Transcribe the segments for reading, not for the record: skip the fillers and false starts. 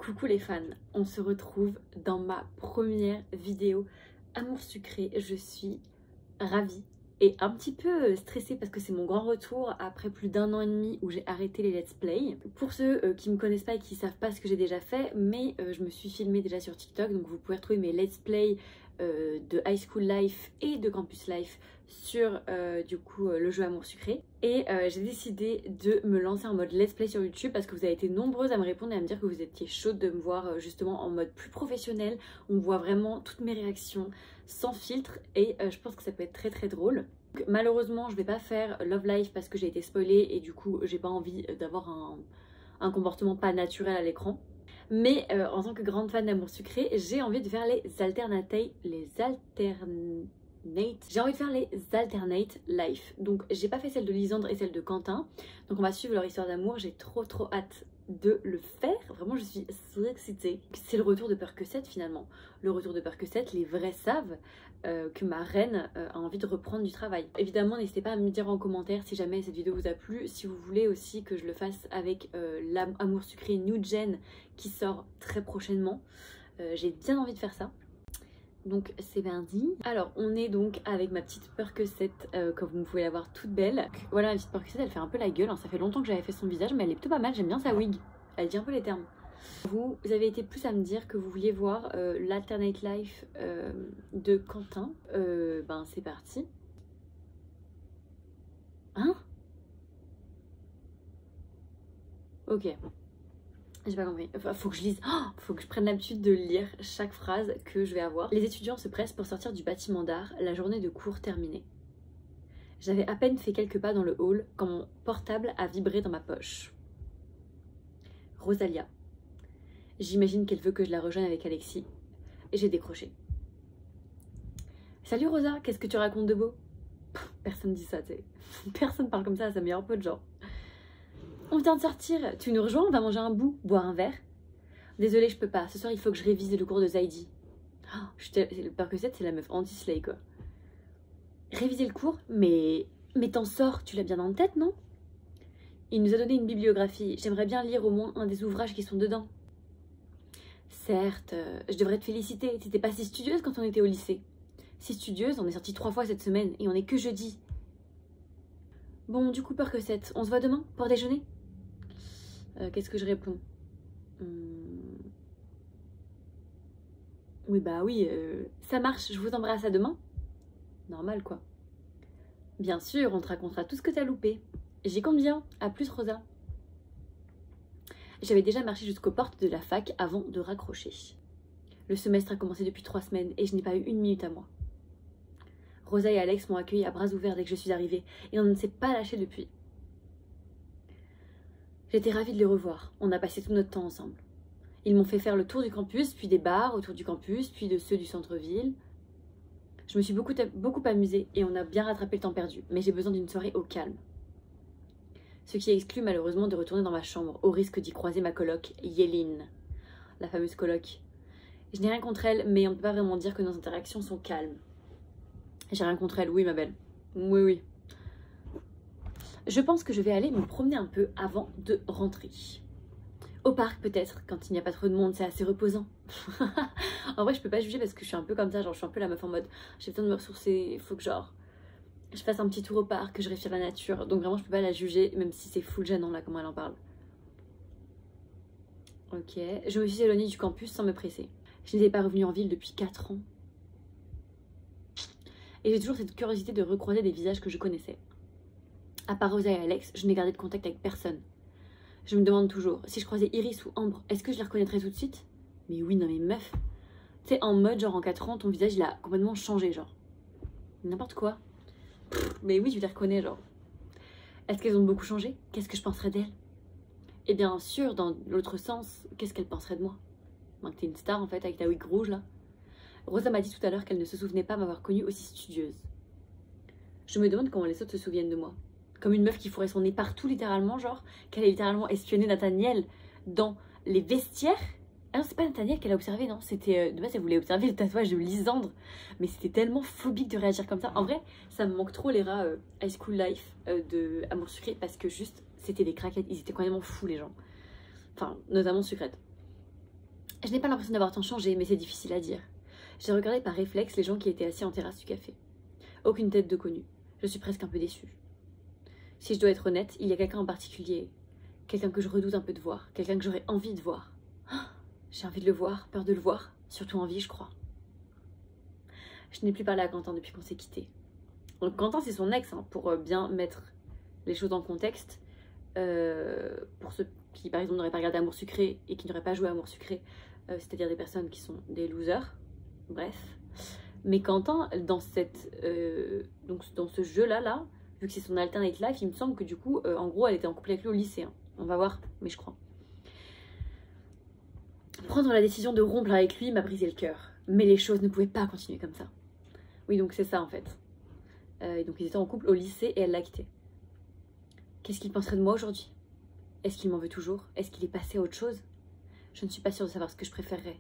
Coucou les fans, on se retrouve dans ma première vidéo Amour sucré. Je suis ravie et un petit peu stressée parce que c'est mon grand retour après plus d'1 an et demi où j'ai arrêté les let's play. Pour ceux qui me connaissent pas et qui savent pas ce que j'ai déjà fait, mais je me suis filmée déjà sur TikTok, donc vous pouvez retrouver mes let's play de High School Life et de Campus Life sur le jeu Amour sucré. Et j'ai décidé de me lancer en mode let's play sur YouTube parce que vous avez été nombreuses à me répondre et à me dire que vous étiez chaudes de me voir justement en mode plus professionnel. On voit vraiment toutes mes réactions sans filtre et je pense que ça peut être très très drôle. Donc, malheureusement je vais pas faire Love Life parce que j'ai été spoilée et du coup j'ai pas envie d'avoir un comportement pas naturel à l'écran. Mais en tant que grande fan d'Amour sucré, j'ai envie de faire j'ai envie de faire les alternate life. Donc j'ai pas fait celle de Lisandre et celle de Quentin. Donc on va suivre leur histoire d'amour. J'ai trop hâte de le faire. Vraiment je suis so excitée. C'est le retour de Percocet finalement. Le retour de Percocet, les vrais savent que ma reine a envie de reprendre du travail. Évidemment n'hésitez pas à me dire en commentaire si jamais cette vidéo vous a plu. Si vous voulez aussi que je le fasse avec l'Amour sucré New Gen qui sort très prochainement. J'ai bien envie de faire ça. Donc c'est parti. Alors on est donc avec ma petite Percocet comme vous pouvez la voir toute belle. Voilà ma petite Percocet, elle fait un peu la gueule, hein. Ça fait longtemps que j'avais fait son visage mais elle est plutôt pas mal, j'aime bien sa wig. Elle dit un peu les termes. Vous avez été plus à me dire que vous vouliez voir l'Alternate Life de Quentin. Ben c'est parti. Hein? Ok. J'ai pas compris. Enfin, faut que je lise. Oh, faut que je prenne l'habitude de lire chaque phrase que je vais avoir. Les étudiants se pressent pour sortir du bâtiment d'art, la journée de cours terminée. J'avais à peine fait quelques pas dans le hall quand mon portable a vibré dans ma poche. Rosalia. J'imagine qu'elle veut que je la rejoigne avec Alexis. Et j'ai décroché. Salut Rosa, qu'est-ce que tu racontes de beau? Personne dit ça, tu sais. Personne parle comme ça à sa meilleure pote, genre. On vient de sortir, tu nous rejoins, on va manger un bout, boire un verre. Désolée, je peux pas, ce soir il faut que je révise le cours de Zaidi. Oh, le Percocet, c'est la meuf anti-slay quoi. Réviser le cours? Mais t'en sors, tu l'as bien en tête, non? Il nous a donné une bibliographie, j'aimerais bien lire au moins un des ouvrages qui sont dedans. Certes, je devrais te féliciter, t'étais pas si studieuse quand on était au lycée. Si studieuse, on est sorti 3 fois cette semaine et on est que jeudi. Bon, du coup Percocet, on se voit demain pour déjeuner? Qu'est-ce que je réponds? Oui bah oui, ça marche, je vous embrasse à demain. Normal quoi. Bien sûr, on te racontera tout ce que t'as loupé. J'y compte bien, à plus Rosa. J'avais déjà marché jusqu'aux portes de la fac avant de raccrocher. Le semestre a commencé depuis 3 semaines et je n'ai pas eu une minute à moi. Rosa et Alex m'ont accueilli à bras ouverts dès que je suis arrivée et on ne s'est pas lâché depuis. J'étais ravie de les revoir, on a passé tout notre temps ensemble. Ils m'ont fait faire le tour du campus, puis des bars autour du campus, puis de ceux du centre-ville. Je me suis beaucoup amusée et on a bien rattrapé le temps perdu, mais j'ai besoin d'une soirée au calme. Ce qui exclut malheureusement de retourner dans ma chambre, au risque d'y croiser ma coloc, Yéline, la fameuse coloc. Je n'ai rien contre elle, mais on ne peut pas vraiment dire que nos interactions sont calmes. J'ai rien contre elle, oui ma belle. Oui. Je pense que je vais aller me promener un peu avant de rentrer. Au parc peut-être, quand il n'y a pas trop de monde, c'est assez reposant. En vrai je peux pas juger parce que je suis un peu comme ça, genre je suis un peu la meuf en mode j'ai besoin de me ressourcer, il faut que genre je fasse un petit tour au parc, que je respire la nature. Donc vraiment je peux pas la juger, même si c'est full gênant là comment elle en parle. Ok, je me suis éloignée du campus sans me presser. Je n'étais pas revenue en ville depuis 4 ans. Et j'ai toujours cette curiosité de recroiser des visages que je connaissais. À part Rosa et Alex, je n'ai gardé de contact avec personne. Je me demande toujours, si je croisais Iris ou Ambre, est-ce que je les reconnaîtrais tout de suite? Mais oui, non mais meuf. Tu sais, en mode genre en 4 ans, ton visage il a complètement changé, genre. N'importe quoi. Mais oui, tu les reconnais, genre. Est-ce qu'elles ont beaucoup changé? Qu'est-ce que je penserais d'elles? Et bien sûr, dans l'autre sens, qu'est-ce qu'elles penseraient de moi? Moi, que t'es une star en fait, avec ta wig rouge là. Rosa m'a dit tout à l'heure qu'elle ne se souvenait pas m'avoir connue aussi studieuse. Je me demande comment les autres se souviennent de moi. Comme une meuf qui fourrait son nez partout littéralement, genre, qu'elle a littéralement espionné Nathaniel dans les vestiaires. Ah non, c'est pas Nathaniel qu'elle a observé, non, c'était de base elle voulait observer le tatouage de Lisandre, mais c'était tellement phobique de réagir comme ça. En vrai, ça me manque trop les rats High School Life de Amour sucré parce que juste c'était des craquettes, ils étaient complètement fous les gens. Enfin, notamment Sucrète. Je n'ai pas l'impression d'avoir tant changé, mais c'est difficile à dire. J'ai regardé par réflexe les gens qui étaient assis en terrasse du café. Aucune tête de connu. Je suis presque un peu déçue. Si je dois être honnête, il y a quelqu'un en particulier. Quelqu'un que je redoute un peu de voir. Quelqu'un que j'aurais envie de voir. J'ai envie de le voir, peur de le voir. Surtout envie, je crois. Je n'ai plus parlé à Quentin depuis qu'on s'est quittés. Donc Quentin, c'est son ex, hein, pour bien mettre les choses en contexte. Pour ceux qui, par exemple, n'auraient pas regardé Amour sucré et qui n'auraient pas joué à Amour sucré, c'est-à-dire des personnes qui sont des losers. Bref. Mais Quentin, dans ce jeu-là, vu que c'est son alternate life, il me semble que du coup, en gros, elle était en couple avec lui au lycée. Hein. On va voir, mais je crois. Prendre la décision de rompre avec lui m'a brisé le cœur. Mais les choses ne pouvaient pas continuer comme ça. Oui, donc c'est ça en fait. Et donc ils étaient en couple au lycée et elle l'a quitté. Qu'est-ce qu'il penserait de moi aujourd'hui? Est-ce qu'il m'en veut toujours? Est-ce qu'il est passé à autre chose? Je ne suis pas sûre de savoir ce que je préférerais.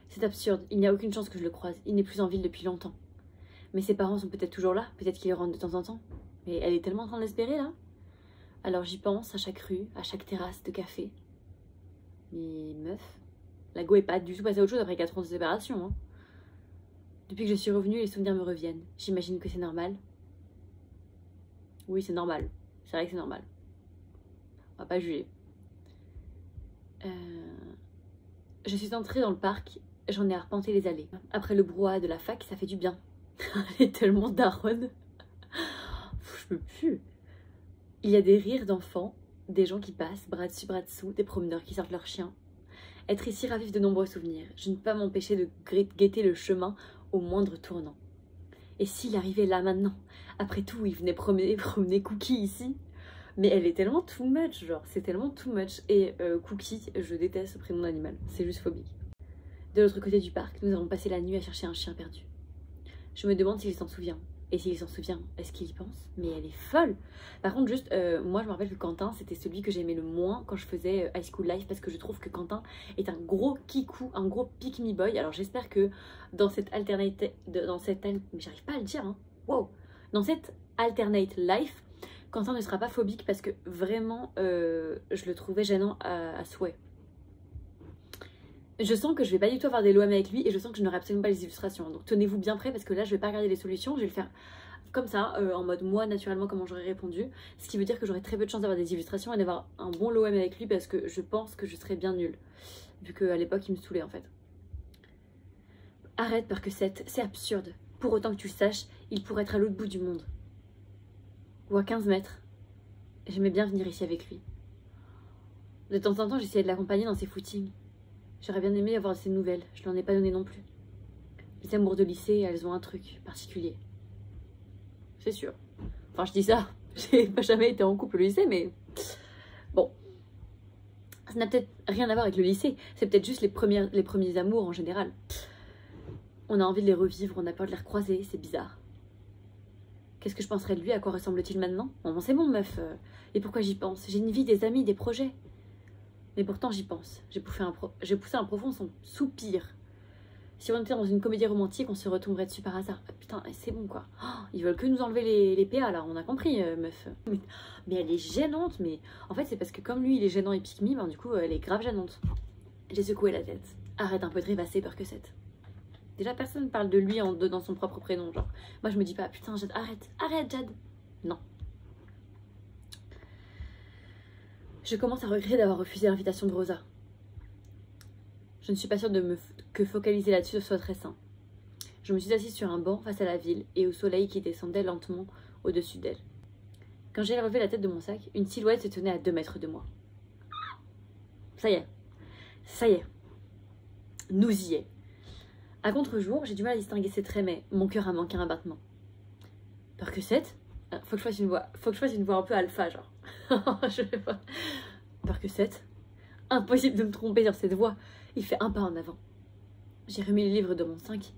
C'est absurde, il n'y a aucune chance que je le croise. Il n'est plus en ville depuis longtemps. Mais ses parents sont peut-être toujours là, peut-être qu'il rentre de temps en temps. Mais elle est tellement en train de l'espérer là. Alors j'y pense à chaque rue, à chaque terrasse de café. Mais meuf, la go est pas du tout passée à autre chose après 4 ans de séparation. Hein. Depuis que je suis revenue, les souvenirs me reviennent. J'imagine que c'est normal. Oui, c'est normal. C'est vrai que c'est normal. On va pas juger. Je suis entrée dans le parc, j'en ai arpenté les allées. Après le brouhaha de la fac, ça fait du bien. Elle est tellement daronne. Je peux plus. Il y a des rires d'enfants, des gens qui passent, bras dessus, bras dessous, des promeneurs qui sortent leurs chiens. Être ici ravive de nombreux souvenirs. Je ne peux pas m'empêcher de guetter le chemin au moindre tournant. Et s'il arrivait là maintenant? Après tout, il venait promener Cookie ici. Mais elle est tellement too much, genre, c'est tellement too much. Et Cookie, je déteste ce prénom d'animal, c'est juste phobique. De l'autre côté du parc, nous avons passé la nuit à chercher un chien perdu. Je me demande s'il s'en souvient. Et s'il s'en souvient, est-ce qu'il y pense? Mais elle est folle. Par contre, juste, moi je me rappelle que Quentin, c'était celui que j'aimais le moins quand je faisais High School Life, parce que je trouve que Quentin est un gros kikou, un gros pick me boy. Alors j'espère que dans cette alternate, mais j'arrive pas à le dire, hein. Wow. Dans cette alternate life, Quentin ne sera pas phobique parce que vraiment, je le trouvais gênant à souhait. Je sens que je vais pas du tout avoir des l'OM avec lui et je sens que je n'aurai absolument pas les illustrations. Donc tenez-vous bien prêts parce que là je vais pas regarder les solutions, je vais le faire comme ça, en mode moi naturellement comment j'aurais répondu. Ce qui veut dire que j'aurai très peu de chance d'avoir des illustrations et d'avoir un bon l'OM avec lui parce que je pense que je serais bien nulle. Vu qu'à l'époque il me saoulait en fait. Arrête Percocet, c'est absurde. Pour autant que tu le saches, il pourrait être à l'autre bout du monde. Ou à 15 mètres. J'aimais bien venir ici avec lui. De temps en temps j'essayais de l'accompagner dans ses footings. J'aurais bien aimé avoir ses nouvelles, je ne l'en ai pas donné non plus. Les amours de lycée, elles ont un truc particulier. C'est sûr. Enfin, je dis ça, j'ai pas jamais été en couple au lycée, mais bon. Ça n'a peut-être rien à voir avec le lycée, c'est peut-être juste les premiers amours en général. On a envie de les revivre, on a peur de les recroiser, c'est bizarre. Qu'est-ce que je penserais de lui? À quoi ressemble-t-il maintenant? Bon, c'est bon, meuf. Et pourquoi j'y pense? J'ai une vie, des amis, des projets. Mais pourtant j'y pense, j'ai poussé un profond soupir. Si on était dans une comédie romantique, on se retomberait dessus par hasard. Ah, putain, c'est bon quoi. Oh, ils veulent que nous enlever les PA là, on a compris meuf. Mais elle est gênante, mais en fait c'est parce que comme lui il est gênant et pique-me, ben, du coup elle est grave gênante. J'ai secoué la tête. Arrête un peu de rêvasser Percocet. Déjà personne ne parle de lui dans son propre prénom, genre. Moi je me dis pas, putain Jade, arrête Jade. Non. Je commence à regretter d'avoir refusé l'invitation de Rosa. Je ne suis pas sûre que focaliser là-dessus soit très sain. Je me suis assise sur un banc face à la ville et au soleil qui descendait lentement au-dessus d'elle. Quand j'ai relevé la tête de mon sac, une silhouette se tenait à 2 mètres de moi. Ça y est, nous y est. À contre-jour, j'ai du mal à distinguer ses traits, mais mon cœur a manqué un battement. Percocet? Faut que je fasse une voix un peu alpha, genre. Je sais pas. Percocet? Impossible de me tromper sur cette voix. Il fait un pas en avant. J'ai remis le livre dans mon sac.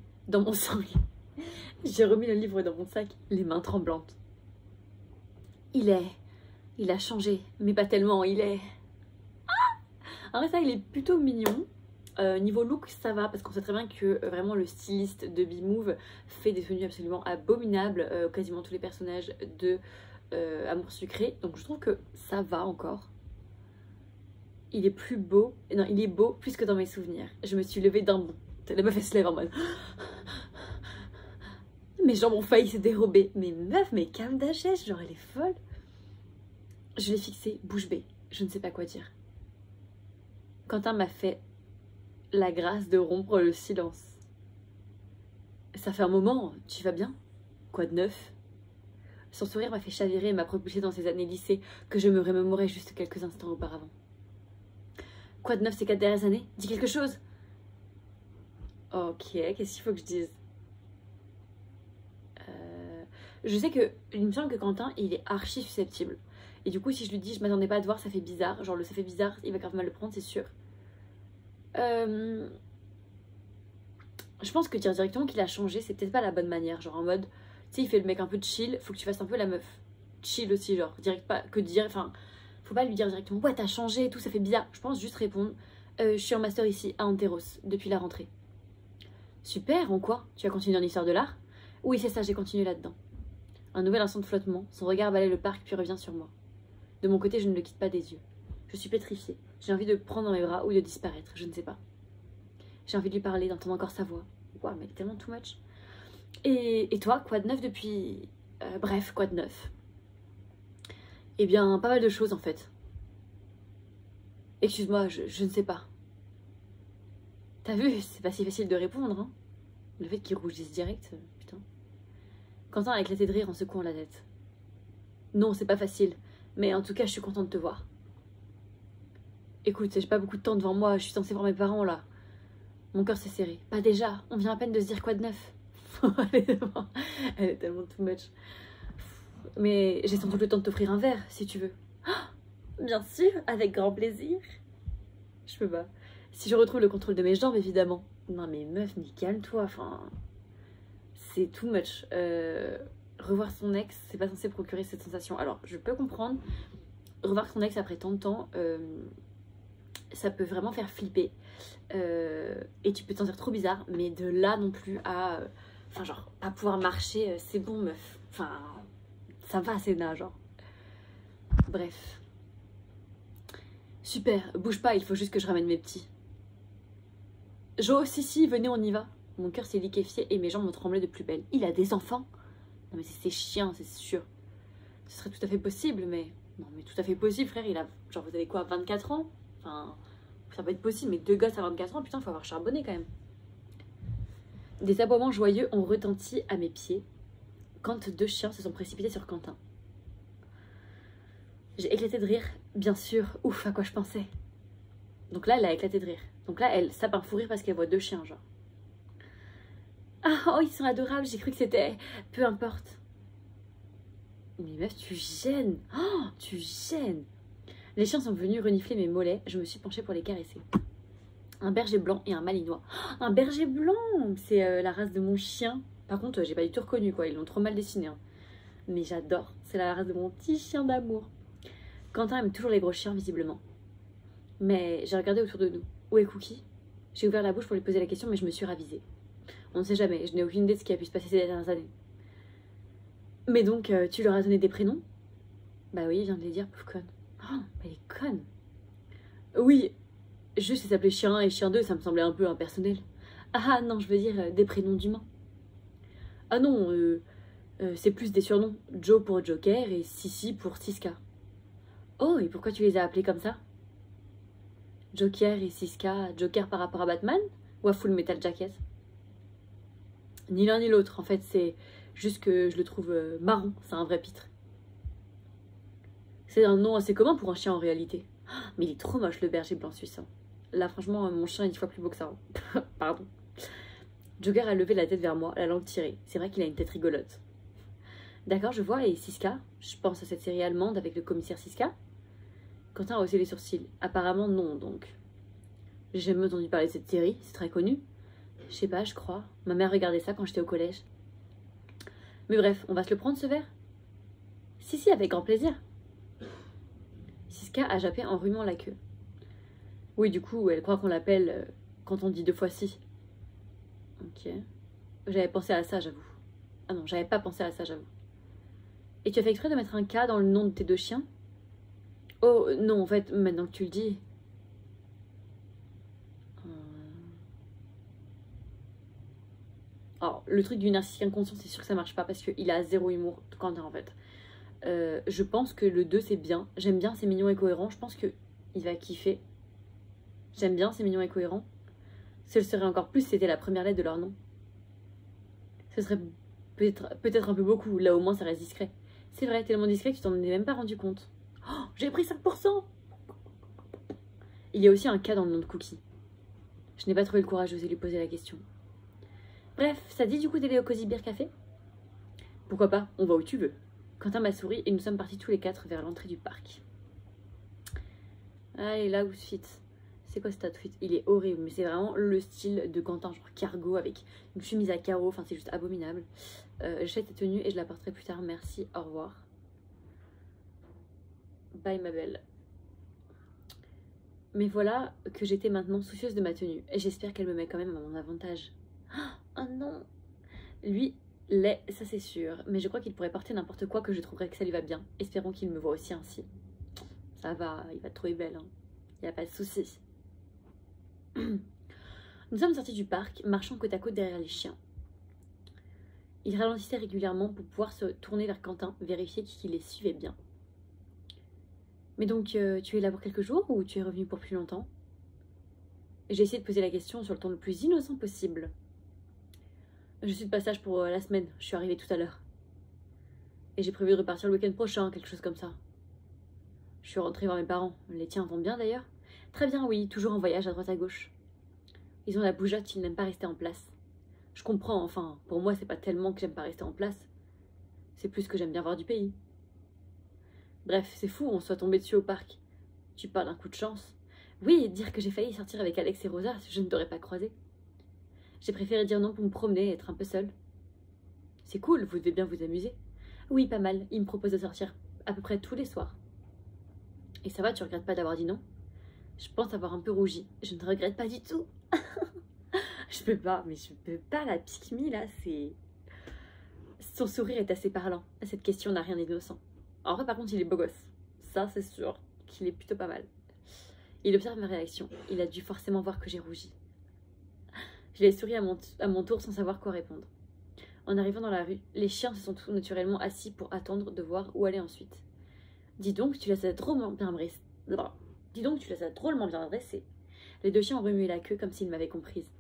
J'ai remis le livre dans mon sac, les mains tremblantes. Il a changé, mais pas tellement, il est... En vrai, ça, il est plutôt mignon. Niveau look, ça va, parce qu'on sait très bien que vraiment le styliste de B-Move fait des tenues absolument abominables, quasiment tous les personnages de Amour sucré. Donc je trouve que ça va encore. il est plus beau. Non, il est beau plus que dans mes souvenirs. Je me suis levée d'un bond. La meuf, elle se lève en mode... Mes jambes ont failli se dérober. Mais meuf, mais calme d'HS, genre elle est folle. Je l'ai fixé, bouche bée. Je ne sais pas quoi dire. Quentin m'a fait la grâce de rompre le silence. Ça fait un moment, tu vas bien? Quoi de neuf? Son sourire m'a fait chavirer et m'a propulsé dans ces années lycée que je me remémorais juste quelques instants auparavant. Quoi de neuf ces 4 dernières années? Dis quelque chose! Ok, qu'est-ce qu'il faut que je dise? Je sais que, il me semble que Quentin, il est archi susceptible. Et du coup, si je lui dis je m'attendais pas à te voir, ça fait bizarre. Genre, ça fait bizarre, il va grave mal le prendre, c'est sûr. Je pense que dire directement qu'il a changé, c'est peut-être pas la bonne manière. Genre en mode, tu sais, il fait le mec un peu chill, faut que tu fasses un peu la meuf chill aussi, genre, direct pas, que dire, enfin, faut pas lui dire directement, ouais, t'as changé et tout, ça fait bizarre. Je pense juste répondre, je suis en master ici, à Anteros, depuis la rentrée. Super, en quoi? Tu as continué en histoire de l'art? Oui, c'est ça, j'ai continué là-dedans. Un nouvel instant de flottement, son regard balaye le parc puis revient sur moi. De mon côté, je ne le quitte pas des yeux. Je suis pétrifiée. J'ai envie de le prendre dans mes bras ou de disparaître, je ne sais pas. J'ai envie de lui parler, d'entendre encore sa voix. Waouh, mais tellement too much. Et toi, quoi de neuf depuis... bref, quoi de neuf? Eh bien, pas mal de choses en fait. Excuse-moi, je ne sais pas. T'as vu, c'est pas si facile de répondre, hein. Le fait qu'il rougisse direct, putain. Quentin a éclaté de rire en secouant la tête. Non, c'est pas facile. Mais en tout cas, je suis contente de te voir. Écoute, j'ai pas beaucoup de temps devant moi, je suis censée voir mes parents là. Mon cœur s'est serré. Pas déjà, on vient à peine de se dire quoi de neuf. Elle est tellement too much. Mais j'ai sans doute le temps de t'offrir un verre, si tu veux. Oh, bien sûr, avec grand plaisir. Je peux pas. Si je retrouve le contrôle de mes jambes, évidemment. Non mais meuf, mais calme-toi, enfin... C'est too much. Revoir son ex, c'est pas censé procurer cette sensation. Alors, je peux comprendre. Revoir son ex après tant de temps, ça peut vraiment faire flipper. Et tu peux te sentir trop bizarre, mais de là non plus à... Enfin, genre, à pouvoir marcher, c'est bon, meuf. Enfin, ça va, c'est na, genre. Bref. Super, bouge pas, il faut juste que je ramène mes petits. Jo, si, venez, on y va. Mon cœur s'est liquéfié et mes jambes ont tremblé de plus belle. Il a des enfants? Non mais c'est chiant, c'est sûr. Ce serait tout à fait possible, mais... Non mais tout à fait possible, frère, il a... Genre, vous avez quoi, 24 ans? Enfin, ça peut être possible, mais 2 gosses à 24 ans, putain, faut avoir charbonné quand même. Des aboiements joyeux ont retenti à mes pieds quand 2 chiens se sont précipités sur Quentin. J'ai éclaté de rire, bien sûr, ouf, à quoi je pensais. Donc là, elle a éclaté de rire. Donc là, elle sape un fou rire parce qu'elle voit 2 chiens, genre. Ah, oh, ils sont adorables, j'ai cru que c'était... Peu importe. Mais meuf, tu gênes. Oh, tu gênes. Les chiens sont venus renifler mes mollets, je me suis penchée pour les caresser. Un berger blanc et un malinois. Oh, un berger blanc, c'est la race de mon chien. Par contre, j'ai pas du tout reconnu, quoi, ils l'ont trop mal dessiné. Hein. Mais j'adore, c'est la race de mon petit chien d'amour. Quentin aime toujours les gros chiens, visiblement. Mais j'ai regardé autour de nous. Où est Cookie? J'ai ouvert la bouche pour lui poser la question, mais je me suis ravisée. On ne sait jamais, je n'ai aucune idée de ce qui a pu se passer ces dernières années. Mais donc, tu leur as donné des prénoms? Bah oui, il vient de les dire, pauvre conne. Oh, elle est conne. Oui, juste ils s'appelaient Chien 1 et Chien 2, ça me semblait un peu impersonnel. Ah non, je veux dire des prénoms d'humains. Ah non, c'est plus des surnoms. Joe pour Joker et Sissi pour Siska. Oh, et pourquoi tu les as appelés comme ça? Joker et Siska, Joker par rapport à Batman ou à Full Metal Jacket? Ni l'un ni l'autre, en fait, c'est juste que je le trouve marrant, c'est un vrai pitre. C'est un nom assez commun pour un chien en réalité. Mais il est trop moche le berger blanc suisse. Hein. Là, franchement, mon chien est 10 fois plus beau que ça. Hein. Pardon. Joker a levé la tête vers moi, la langue tirée. C'est vrai qu'il a une tête rigolote. D'accord, je vois, et Siska? Je pense à cette série allemande avec le commissaire Siska. Quentin a haussé les sourcils. Apparemment, non, donc. J'ai jamais entendu parler de cette série, c'est très connu. Je sais pas, je crois. Ma mère regardait ça quand j'étais au collège. Mais bref, on va se le prendre ce verre? Si, avec grand plaisir. Siska a jappé en rumant la queue. Oui, du coup, elle croit qu'on l'appelle quand on dit 2 fois si. Ok. J'avais pensé à ça, j'avoue. Ah non, j'avais pas pensé à ça, j'avoue. Et tu as fait exprès de mettre un K dans le nom de tes 2 chiens? Oh, non, en fait, maintenant que tu le dis... Alors, le truc du narcissique inconscient, c'est sûr que ça marche pas parce qu'il a zéro humour, Quentin, en fait. Je pense que le 2, c'est bien. J'aime bien, c'est mignon et cohérent. Je pense qu'il va kiffer. J'aime bien, c'est mignon et cohérent. Ce serait encore plus si c'était la première lettre de leur nom. Ce serait peut-être un peu beaucoup. Là, au moins, ça reste discret. C'est vrai, tellement discret que tu t'en es même pas rendu compte. Oh, j'ai pris 5%. Il y a aussi un cas dans le nom de Cookie. Je n'ai pas trouvé le courage d'oser lui poser la question. Bref, ça dit du coup d'aller au Cozy Beer Café? Pourquoi pas, on va où tu veux. Quentin m'a souri et nous sommes partis tous les 4 vers l'entrée du parc. Allez, là où fit. C'est quoi cet outfit? Il est horrible, mais c'est vraiment le style de Quentin, genre cargo avec une chemise à carreaux, enfin c'est juste abominable. J'achète ta tenue et je la porterai plus tard, merci, au revoir. Bye ma belle. Mais voilà que j'étais maintenant soucieuse de ma tenue, et j'espère qu'elle me met quand même à mon avantage. Oh non! Lui l'est, ça c'est sûr, mais je crois qu'il pourrait porter n'importe quoi que je trouverais que ça lui va bien. Espérons qu'il me voit aussi ainsi. Ça va, il va te trouver belle, hein. Il n'y a pas de souci. Nous sommes sortis du parc, marchant côte à côte derrière les chiens. Il ralentissait régulièrement pour pouvoir se tourner vers Quentin, vérifier qu'il les suivait bien. Mais donc, tu es là pour quelques jours ou tu es revenu pour plus longtemps? J'ai essayé de poser la question sur le ton le plus innocent possible. Je suis de passage pour la semaine, je suis arrivée tout à l'heure. Et j'ai prévu de repartir le week-end prochain, quelque chose comme ça. Je suis rentrée voir mes parents. Les tiens vont bien d'ailleurs? Très bien, oui, toujours en voyage à droite à gauche. Ils ont la bougeotte, ils n'aiment pas rester en place. Je comprends, enfin, pour moi c'est pas tellement que j'aime pas rester en place. C'est plus que j'aime bien voir du pays. Bref, c'est fou, on soit tombé dessus au parc. Tu parles d'un coup de chance. Oui, dire que j'ai failli sortir avec Alex et Rosa, je ne t'aurais pas croisé. J'ai préféré dire non pour me promener et être un peu seule. C'est cool, vous devez bien vous amuser. Oui, pas mal, ils me proposent de sortir à peu près tous les soirs. Et ça va, tu regrettes pas d'avoir dit non? Je pense avoir un peu rougi. Je ne regrette pas du tout. Je peux pas, mais je peux pas, la pique-me là, c'est... Son sourire est assez parlant. Cette question n'a rien d'innocent. En vrai, par contre, il est beau gosse. Ça, c'est sûr qu'il est plutôt pas mal. Il observe ma réaction. Il a dû forcément voir que j'ai rougi. Je lui ai souri à mon tour sans savoir quoi répondre. En arrivant dans la rue, les chiens se sont tout naturellement assis pour attendre de voir où aller ensuite. Dis donc, tu les as drôlement bien dressés. Dis donc, tu les as drôlement bien dressés. Les deux chiens ont remué la queue comme s'ils m'avaient comprise.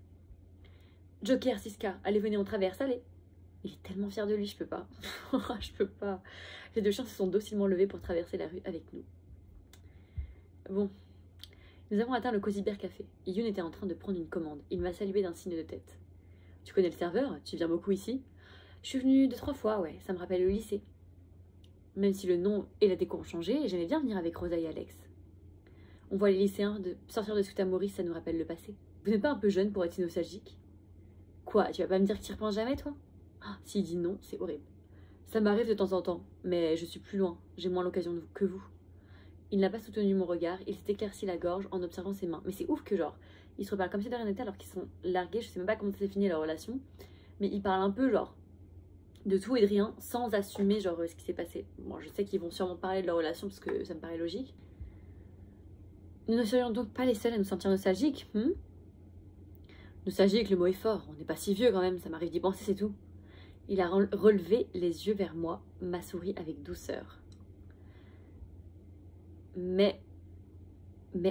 Joker, Siska, allez, venez, on traverse, allez. Il est tellement fier de lui, je peux pas. Je peux pas. Les deux chiens se sont docilement levés pour traverser la rue avec nous. Bon. Nous avons atteint le Cozy Beer Café. Yoon était en train de prendre une commande. Il m'a salué d'un signe de tête. Tu connais le serveur? Tu viens beaucoup ici? Je suis venue 2-3 fois, ouais. Ça me rappelle le lycée. Même si le nom et la déco ont changé, j'aimais bien venir avec Rosa et Alex. On voit les lycéens sortir de South Maurice, ça nous rappelle le passé. Vous n'êtes pas un peu jeune pour être nostalgique? Quoi, tu vas pas me dire que tu y repenses jamais, toi? S'il dit non, c'est horrible. Ça m'arrive de temps en temps, mais je suis plus loin, j'ai moins l'occasion que vous. Il n'a pas soutenu mon regard, il s'est éclairci la gorge en observant ses mains. Mais c'est ouf que genre, ils se reparlent comme si de rien n'était alors qu'ils sont largués, je sais même pas comment c'est fini leur relation. Mais ils parlent un peu genre de tout et de rien, sans assumer genre ce qui s'est passé. Bon, je sais qu'ils vont sûrement parler de leur relation parce que ça me paraît logique. Nous ne serions donc pas les seuls à nous sentir nostalgiques, Nostalgique, le mot est fort, on n'est pas si vieux quand même, ça m'arrive d'y penser, c'est tout. Il a relevé les yeux vers moi, m'a souri avec douceur. Mais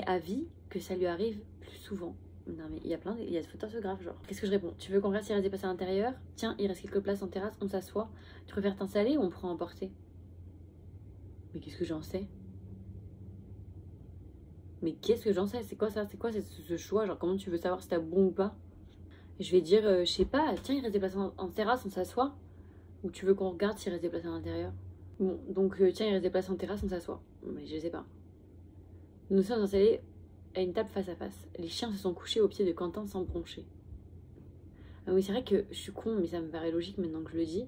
avis que ça lui arrive plus souvent. Non mais il y a de fautes d'orthographe genre. Qu'est-ce que je réponds? Tu veux qu'on reste, il reste des places à l'intérieur? Tiens, il reste quelques places en terrasse, on s'assoit. Tu préfères t'installer ou on prend à emporter? Mais qu'est-ce que j'en sais? Mais qu'est-ce que j'en sais? C'est quoi ça? C'est quoi ce choix? Genre comment tu veux savoir si t'as bon ou pas? Je vais dire, je sais pas, tiens, il reste des places en terrasse, on s'assoit. Ou tu veux qu'on regarde s'il reste des places à l'intérieur? Bon, donc tiens, il reste des places en terrasse, on s'assoit. Mais je sais pas. Nous sommes installés à une table face à face. Les chiens se sont couchés au pied de Quentin sans broncher. Ah oui, c'est vrai que je suis con, mais ça me paraît logique maintenant que je le dis.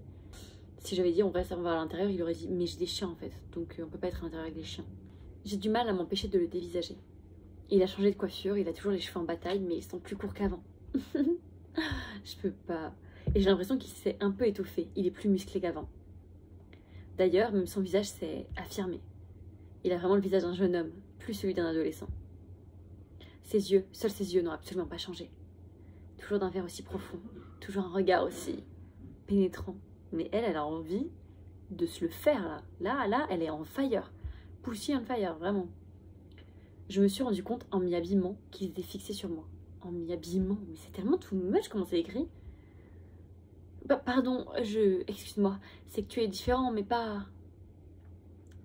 Si j'avais dit on va à l'intérieur, il aurait dit mais j'ai des chiens en fait, donc on peut pas être à l'intérieur avec des chiens. J'ai du mal à m'empêcher de le dévisager. Il a changé de coiffure, il a toujours les cheveux en bataille, mais ils sont plus courts qu'avant. Je peux pas. Et j'ai l'impression qu'il s'est un peu étoffé, il est plus musclé qu'avant. D'ailleurs, même son visage s'est affirmé. Il a vraiment le visage d'un jeune homme, plus celui d'un adolescent. Ses yeux, seuls ses yeux n'ont absolument pas changé. Toujours d'un verre aussi profond, toujours un regard aussi pénétrant. Mais elle a envie de se le faire là. Là, elle est en fire. Pussy on fire, vraiment. Je me suis rendu compte en m'y habillement qu'il était fixé sur moi. En m'y habillement, mais c'est tellement too much comment c'est écrit. Pardon, excuse-moi, c'est que tu es différent, mais pas...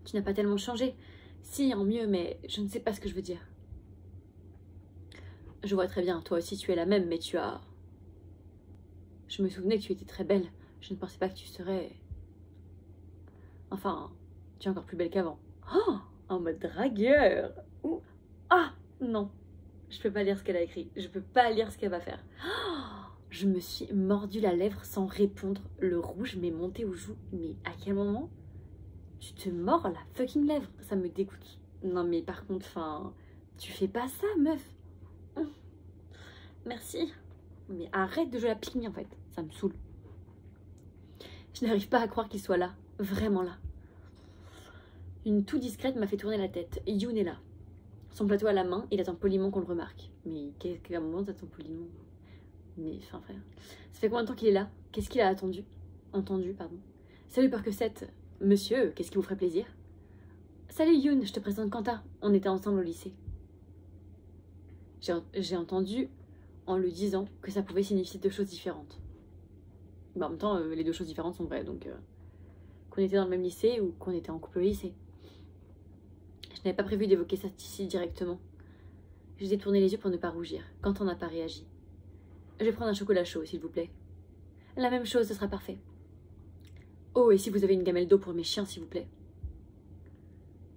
Tu n'as pas tellement changé. Si, en mieux, mais je ne sais pas ce que je veux dire. Je vois très bien, toi aussi tu es la même, mais tu as... Je me souvenais que tu étais très belle. Je ne pensais pas que tu serais... Enfin, tu es encore plus belle qu'avant. Oh, en mode dragueur. Ouh. Ah, non. Je peux pas lire ce qu'elle a écrit. Je peux pas lire ce qu'elle va faire. Oh, je me suis mordu la lèvre sans répondre. Le rouge m'est monté aux joues. Mais à quel moment tu te mords la fucking lèvre? Ça me dégoûte. Non mais par contre, enfin... Tu fais pas ça, meuf. Merci. Mais arrête de jouer la pique en fait. Ça me saoule. Je n'arrive pas à croire qu'il soit là. Vraiment là. Une toux discrète m'a fait tourner la tête. Youn est là. Son plateau à la main, il attend poliment qu'on le remarque. Mais qu'à un moment t'attends poliment? Mais enfin frère. Ça fait combien de temps qu'il est là? Qu'est-ce qu'il a entendu, pardon. Salut Percocet. Monsieur, qu'est-ce qui vous ferait plaisir? Salut Youn, je te présente Quentin. On était ensemble au lycée. J'ai entendu en le disant que ça pouvait signifier deux choses différentes. Bah, en même temps, les deux choses différentes sont vraies. Donc, qu'on était dans le même lycée ou qu'on était en couple au lycée. Je n'avais pas prévu d'évoquer ça ici directement. J'ai détourné les yeux pour ne pas rougir. Quentin n'a pas réagi. Je vais prendre un chocolat chaud, s'il vous plaît. La même chose, ce sera parfait. Oh, et si vous avez une gamelle d'eau pour mes chiens, s'il vous plaît.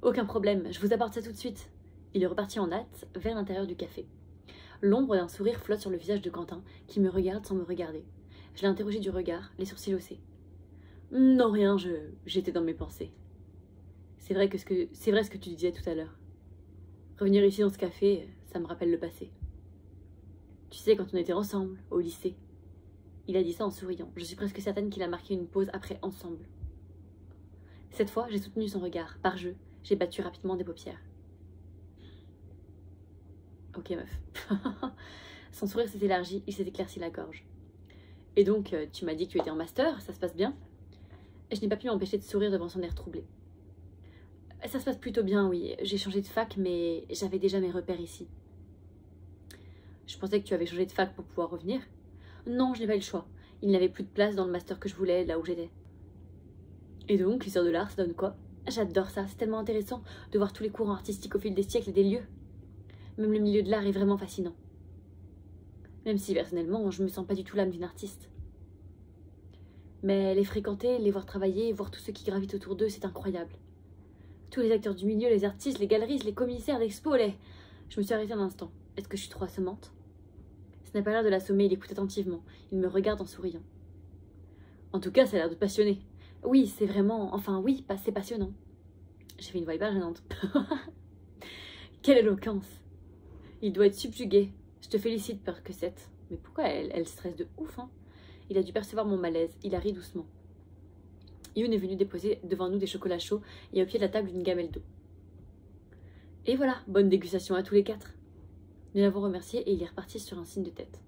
Aucun problème, je vous apporte ça tout de suite. Il est reparti en hâte vers l'intérieur du café. L'ombre d'un sourire flotte sur le visage de Quentin, qui me regarde sans me regarder. Je l'ai interrogé du regard, les sourcils haussés. Non, rien, j'étais dans mes pensées. C'est vrai ce que tu disais tout à l'heure. Revenir ici dans ce café, ça me rappelle le passé. Tu sais, quand on était ensemble, au lycée. Il a dit ça en souriant. Je suis presque certaine qu'il a marqué une pause après ensemble. Cette fois, j'ai soutenu son regard. Par jeu, j'ai battu rapidement des paupières. Ok, meuf. Son sourire s'est élargi, il s'est éclairci la gorge. Et donc, tu m'as dit que tu étais en master, ça se passe bien? Je n'ai pas pu m'empêcher de sourire devant son air troublé. Ça se passe plutôt bien, oui. J'ai changé de fac, mais j'avais déjà mes repères ici. Je pensais que tu avais changé de fac pour pouvoir revenir. Non, je n'ai pas eu le choix. Il n'y avait plus de place dans le master que je voulais, là où j'étais. Et donc, l'histoire de l'art, ça donne quoi? J'adore ça, c'est tellement intéressant de voir tous les courants artistiques au fil des siècles et des lieux. Même le milieu de l'art est vraiment fascinant. Même si, personnellement, je me sens pas du tout l'âme d'une artiste. Mais les fréquenter, les voir travailler, voir tous ceux qui gravitent autour d'eux, c'est incroyable. Tous les acteurs du milieu, les artistes, les galeristes, les commissaires d'expo, Je me suis arrêtée un instant. Est-ce que je suis trop assommante? Ça n'a pas l'air de l'assommer, il écoute attentivement. Il me regarde en souriant. En tout cas, ça a l'air de te passionner. Oui, c'est vraiment... Enfin, oui, c'est passionnant. J'ai fait une voix hyper gênante. Quelle éloquence! Il doit être subjugué. Je te félicite, Percocet. Mais pourquoi elle stresse de ouf, hein? Il a dû percevoir mon malaise. Il a ri doucement. Youn est venu déposer devant nous des chocolats chauds et au pied de la table une gamelle d'eau. Et voilà, bonne dégustation à tous les quatre. Nous l'avons remercié et il est reparti sur un signe de tête.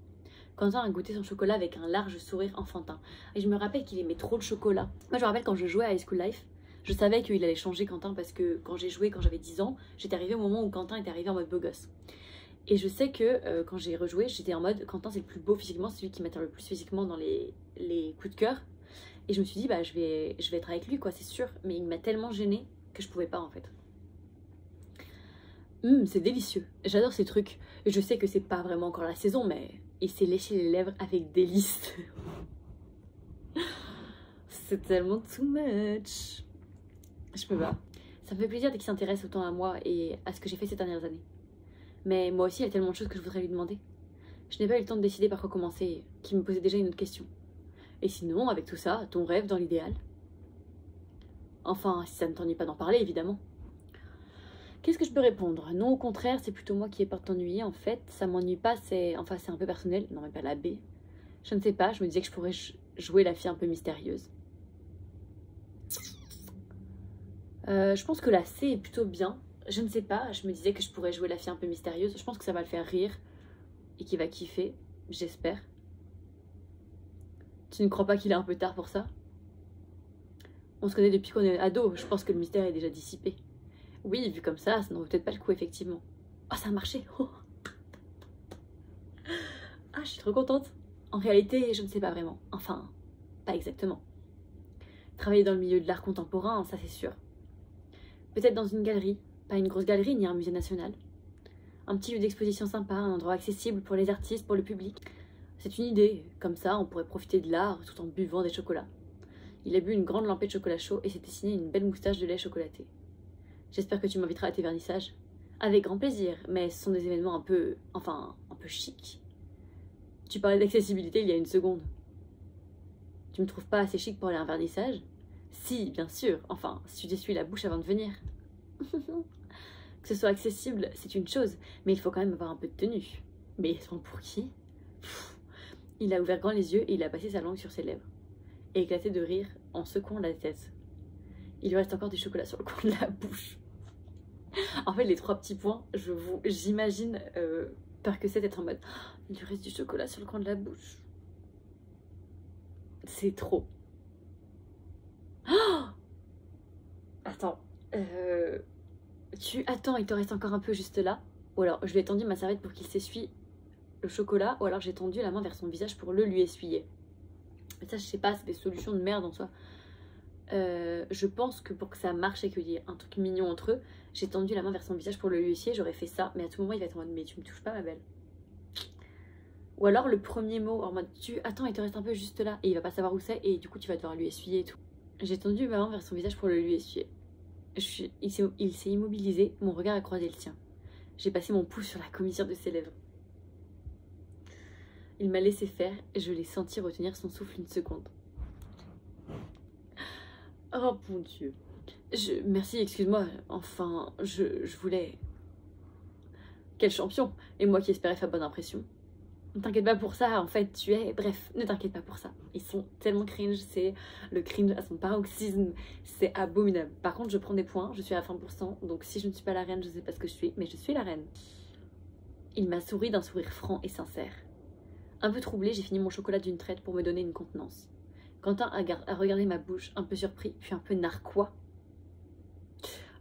Quentin a goûté son chocolat avec un large sourire enfantin. Et je me rappelle qu'il aimait trop le chocolat. Moi, je me rappelle quand je jouais à High School Life, je savais qu'il allait changer Quentin parce que quand j'ai joué, quand j'avais 10 ans, j'étais arrivée au moment où Quentin était arrivé en mode beau gosse. Et je sais que quand j'ai rejoué, j'étais en mode Quentin c'est le plus beau physiquement, c'est celui qui m'attire le plus physiquement dans les coups de cœur. Et je me suis dit, bah je vais être avec lui, quoi, c'est sûr. Mais il m'a tellement gênée que je pouvais pas en fait. C'est délicieux. J'adore ces trucs. Je sais que c'est pas vraiment encore la saison, mais il s'est léché les lèvres avec délice. C'est tellement too much. Je peux pas. Ça me fait plaisir dès qu'il s'intéresse autant à moi et à ce que j'ai fait ces dernières années. Mais moi aussi, il y a tellement de choses que je voudrais lui demander. Je n'ai pas eu le temps de décider par quoi commencer, qui me posait déjà une autre question. Et sinon, avec tout ça, ton rêve dans l'idéal? Enfin, si ça ne t'ennuie pas d'en parler, évidemment. Qu'est-ce que je peux répondre? Non, au contraire, c'est plutôt moi qui ai peur de t'ennuyer. En fait, ça m'ennuie pas, c'est un peu personnel. Non, mais pas la B. Je ne sais pas, je me disais que je pourrais jouer la fille un peu mystérieuse. Je pense que la C est plutôt bien. Je ne sais pas, je me disais que je pourrais jouer la fille un peu mystérieuse. Je pense que ça va le faire rire et qu'il va kiffer, j'espère. Tu ne crois pas qu'il est un peu tard pour ça? On se connaît depuis qu'on est ado, je pense que le mystère est déjà dissipé. Oui, vu comme ça n'en vaut peut-être pas le coup, effectivement. Oh, ça a marché. Oh. Ah, je suis trop contente. En réalité, je ne sais pas vraiment. Enfin, pas exactement. Travailler dans le milieu de l'art contemporain, ça c'est sûr. Peut-être dans une galerie, pas une grosse galerie ni un musée national. Un petit lieu d'exposition sympa, un endroit accessible pour les artistes, pour le public. C'est une idée, comme ça on pourrait profiter de l'art tout en buvant des chocolats. Il a bu une grande lampée de chocolat chaud et s'est dessiné une belle moustache de lait chocolaté. J'espère que tu m'inviteras à tes vernissages. Avec grand plaisir, mais ce sont des événements un peu chic. Tu parlais d'accessibilité il y a une seconde. Tu me trouves pas assez chic pour aller à un vernissage? Si, bien sûr, enfin, si tu t'essuies la bouche avant de venir. Que ce soit accessible, c'est une chose, mais il faut quand même avoir un peu de tenue. Mais pour qui? Il a ouvert grand les yeux et il a passé sa langue sur ses lèvres. Et éclaté de rire en secouant la tête. Il lui reste encore du chocolat sur le coin de la bouche. En fait, les 3 petits points, j'imagine Percocet être en mode il lui reste du chocolat sur le coin de la bouche. C'est trop. Oh, attends. Attends, il te reste encore un peu juste là. Ou alors, je lui ai tendu ma serviette pour qu'il s'essuie le chocolat. Ou alors, j'ai tendu la main vers son visage pour le lui essuyer. Mais ça, je sais pas, c'est des solutions de merde en soi. Je pense que pour que ça marche et qu'il y ait un truc mignon entre eux, j'ai tendu la main vers son visage pour le lui essuyer, j'aurais fait ça. Mais à tout moment, il va être en mode mais tu me touches pas, ma belle. Ou alors le premier mot en mode attends, il te reste un peu juste là. Et il va pas savoir où c'est et du coup, tu vas devoir lui essuyer et tout. J'ai tendu ma main vers son visage pour le lui essuyer. Il s'est immobilisé, mon regard a croisé le sien. J'ai passé mon pouce sur la commissure de ses lèvres. Il m'a laissé faire et je l'ai senti retenir son souffle une seconde. Oh mon Dieu. Merci, excuse-moi. Enfin, je voulais... Quel champion. Et moi qui espérais faire bonne impression. Ne t'inquiète pas pour ça, en fait, tu es... Bref, ne t'inquiète pas pour ça. Ils sont tellement cringe, c'est le cringe à son paroxysme. C'est abominable. Par contre, je prends des points, je suis à 20%. Donc si je ne suis pas la reine, je sais pas ce que je suis, mais je suis la reine. Il m'a souri d'un sourire franc et sincère. Un peu troublée, j'ai fini mon chocolat d'une traite pour me donner une contenance. Quentin a regardé ma bouche, un peu surpris, puis un peu narquois.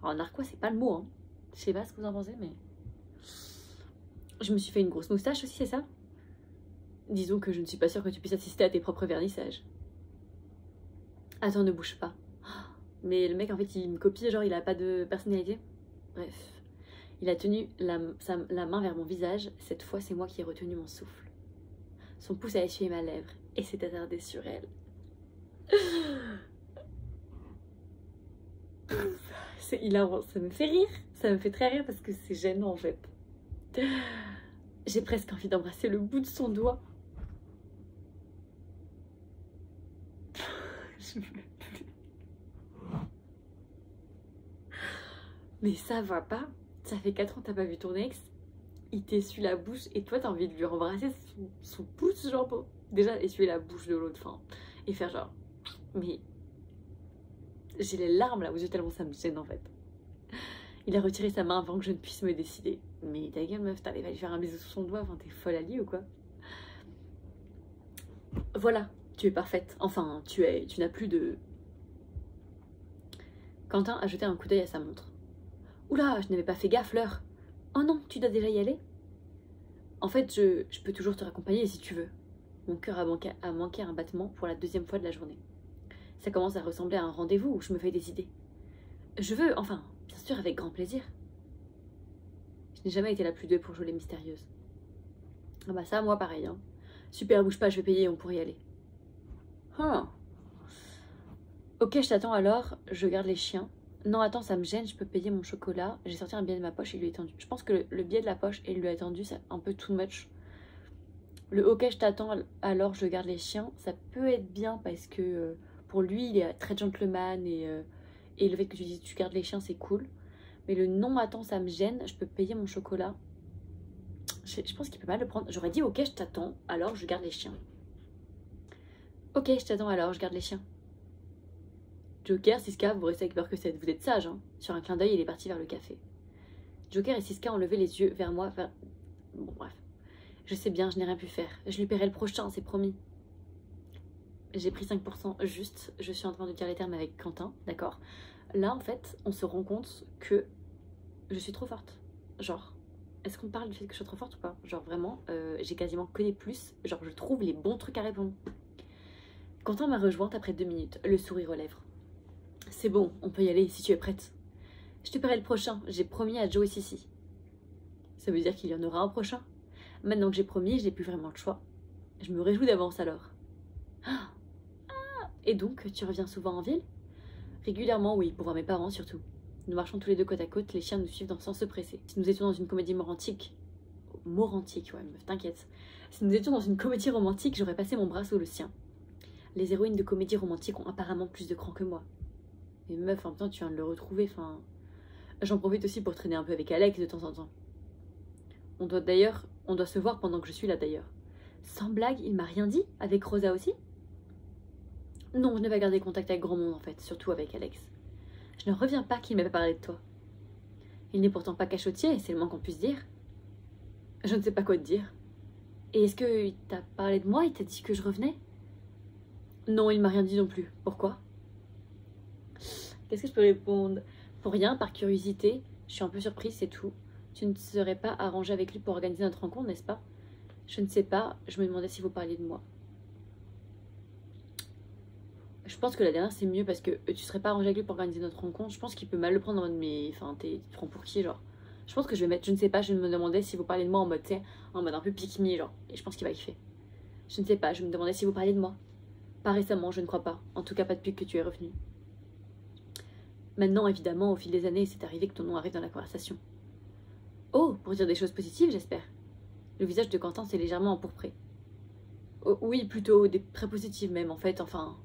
Alors narquois, c'est pas le mot, hein. Je sais pas ce que vous en pensez, mais... Je me suis fait une grosse moustache aussi, c'est ça? Disons que je ne suis pas sûre que tu puisses assister à tes propres vernissages. Attends, ne bouge pas. Mais le mec, en fait, il me copie, genre il a pas de personnalité. Bref. Il a tenu la main vers mon visage. Cette fois, c'est moi qui ai retenu mon souffle. Son pouce a essuyé ma lèvre et s'est attardé sur elle. C'est hilarant, ça me fait rire. Ça me fait très rire parce que c'est gênant en fait. J'ai presque envie d'embrasser le bout de son doigt. Je veux plus. Mais ça va pas. Ça fait 4 ans que t'as pas vu ton ex. Il t'essuie la bouche et toi t'as envie de lui embrasser son pouce, genre pour déjà essuyer la bouche de l'autre, enfin, et faire genre. Mais j'ai les larmes là aux yeux tellement ça me gêne en fait. Il a retiré sa main avant que je ne puisse me décider. Mais ta gueule meuf, t'arrives à lui faire un bisou sur son doigt, enfin t'es folle à lui ou quoi? Voilà, tu es parfaite. Enfin, tu n'as plus de... Quentin a jeté un coup d'œil à sa montre. Oula, je n'avais pas fait gaffe l'heure. Oh non, tu dois déjà y aller? En fait, je peux toujours te raccompagner si tu veux. Mon cœur a manqué un battement pour la 2e fois de la journée. Ça commence à ressembler à un rendez-vous où je me fais des idées. Je veux, enfin, bien sûr, avec grand plaisir. Je n'ai jamais été la plus douée pour jouer les mystérieuses. Ah bah ça, moi pareil, hein. Super, bouge pas, je vais payer, on pourrait y aller. Ah. Ok, je t'attends alors, je garde les chiens. Non, attends, ça me gêne, je peux payer mon chocolat. J'ai sorti un billet de ma poche et lui ai tendu. Je pense que le billet de la poche et lui a tendu, c'est un peu too much. Le ok, je t'attends alors, je garde les chiens, ça peut être bien parce que pour lui, il est très gentleman et le fait que tu dises tu gardes les chiens, c'est cool. Mais le non, attends, ça me gêne, je peux payer mon chocolat. Je pense qu'il peut pas le prendre. J'aurais dit ok, je t'attends, alors je garde les chiens. Ok, je t'attends alors, je garde les chiens. Joker, Siska, vous restez avec Percocet, vous êtes sage, hein. Sur un clin d'œil, il est parti vers le café. Joker et Siska ont levé les yeux vers moi. Bon, bref. Je sais bien, je n'ai rien pu faire. Je lui paierai le prochain, c'est promis. J'ai pris 5% juste. Je suis en train de dire les termes avec Quentin, d'accord? Là, en fait, on se rend compte que je suis trop forte. Genre, est-ce qu'on parle du fait que je suis trop forte ou pas? Genre, vraiment, j'ai quasiment que des plus. Genre, je trouve les bons trucs à répondre. Quentin m'a rejointe après 2 minutes, le sourire aux lèvres. C'est bon, on peut y aller si tu es prête. Je te paierai le prochain, j'ai promis à Joe et Sissi. Ça veut dire qu'il y en aura un prochain? Maintenant que j'ai promis, j'ai plus vraiment le choix. Je me réjouis d'avance alors. Ah, et donc, tu reviens souvent en ville? Régulièrement, oui, pour voir mes parents surtout. Nous marchons tous les deux côte à côte, les chiens nous suivent sans se presser. Si nous étions dans une comédie romantique... Morantique, ouais, meuf, t'inquiète. Si nous étions dans une comédie romantique, j'aurais passé mon bras sous le sien. Les héroïnes de comédie romantique ont apparemment plus de cran que moi. Mais meuf, en même temps, tu viens de le retrouver, enfin... J'en profite aussi pour traîner un peu avec Alex de temps en temps. On doit se voir pendant que je suis là d'ailleurs. Sans blague, il m'a rien dit? Avec Rosa aussi? Non, je n'ai pas gardé contact avec grand monde en fait, surtout avec Alex. Je ne reviens pas qu'il m'ait parlé de toi. Il n'est pourtant pas cachotier, c'est le moins qu'on puisse dire. Je ne sais pas quoi te dire. Et est-ce qu'il t'a parlé de moi? Il t'a dit que je revenais? Non, il m'a rien dit non plus. Pourquoi? Qu'est-ce que je peux répondre? Pour rien, par curiosité, je suis un peu surprise, c'est tout. Tu ne serais pas arrangé avec lui pour organiser notre rencontre, n'est-ce pas? Je ne sais pas, je me demandais si vous parliez de moi. Je pense que la dernière c'est mieux parce que tu serais pas arrangé avec lui pour organiser notre rencontre. Je pense qu'il peut mal le prendre en mode mais enfin tu te prends pour qui genre. Je pense que je vais mettre je ne sais pas, je me demandais si vous parliez de moi en mode tu sais, en mode un peu pick me genre. Et je pense qu'il va kiffer. Je ne sais pas, je me demandais si vous parliez de moi. Pas récemment, je ne crois pas. En tout cas pas depuis que tu es revenu. Maintenant évidemment au fil des années c'est arrivé que ton nom arrive dans la conversation. Oh, pour dire des choses positives j'espère. Le visage de Quentin s'est légèrement empourpré. Oh, oui plutôt des très positives même en fait enfin.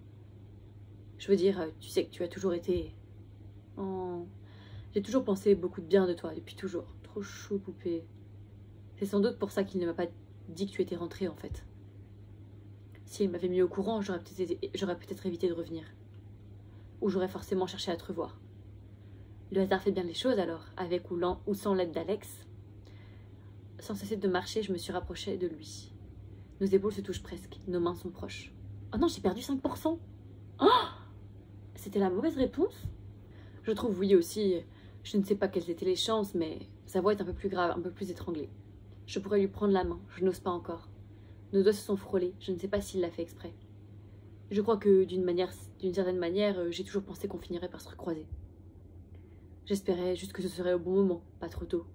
Je veux dire, tu sais que tu as toujours été... Oh. J'ai toujours pensé beaucoup de bien de toi, depuis toujours. Trop chou, poupée. C'est sans doute pour ça qu'il ne m'a pas dit que tu étais rentrée, en fait. S'il m'avait mis au courant, j'aurais peut-être évité de revenir. Ou j'aurais forcément cherché à te revoir. Le hasard fait bien les choses, alors, avec ou sans l'aide d'Alex. Sans cesser de marcher, je me suis rapprochée de lui. Nos épaules se touchent presque, nos mains sont proches. Oh non, j'ai perdu 5%. Oh! C'était la mauvaise réponse? Je trouve oui aussi. Je ne sais pas quelles étaient les chances, mais sa voix est un peu plus grave, un peu plus étranglée. Je pourrais lui prendre la main, je n'ose pas encore. Nos doigts se sont frôlés, je ne sais pas s'il l'a fait exprès. Je crois que d'une certaine manière, j'ai toujours pensé qu'on finirait par se recroiser. J'espérais juste que ce serait au bon moment, pas trop tôt.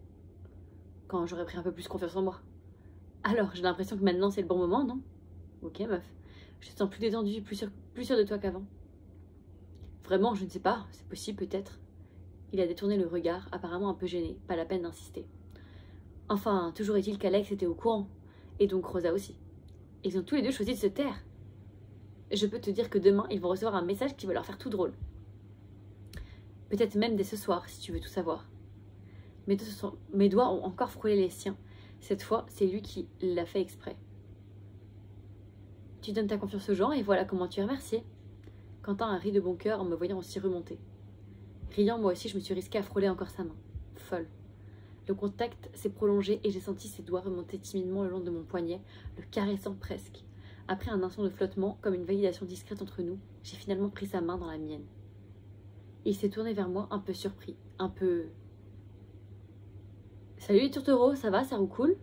Quand j'aurais pris un peu plus confiance en moi. Alors, j'ai l'impression que maintenant c'est le bon moment, non? Ok meuf, je te sens plus détendue, plus sûre de toi qu'avant. Vraiment, je ne sais pas, c'est possible peut-être. Il a détourné le regard, apparemment un peu gêné, pas la peine d'insister. Enfin, toujours est-il qu'Alex était au courant, et donc Rosa aussi. Ils ont tous les deux choisi de se taire. Je peux te dire que demain, ils vont recevoir un message qui va leur faire tout drôle. Peut-être même dès ce soir, si tu veux tout savoir. Mes doigts ont encore frôlé les siens. Cette fois, c'est lui qui l'a fait exprès. Tu donnes ta confiance aux gens et voilà comment tu es remercié. Quentin a ri de bon cœur en me voyant aussi remonter. Riant, moi aussi, je me suis risquée à frôler encore sa main. Folle. Le contact s'est prolongé et j'ai senti ses doigts remonter timidement le long de mon poignet, le caressant presque. Après un instant de flottement, comme une validation discrète entre nous, j'ai finalement pris sa main dans la mienne. Il s'est tourné vers moi, un peu surpris, un peu... « Salut les tourtereaux, ça va, ça roule cool ?»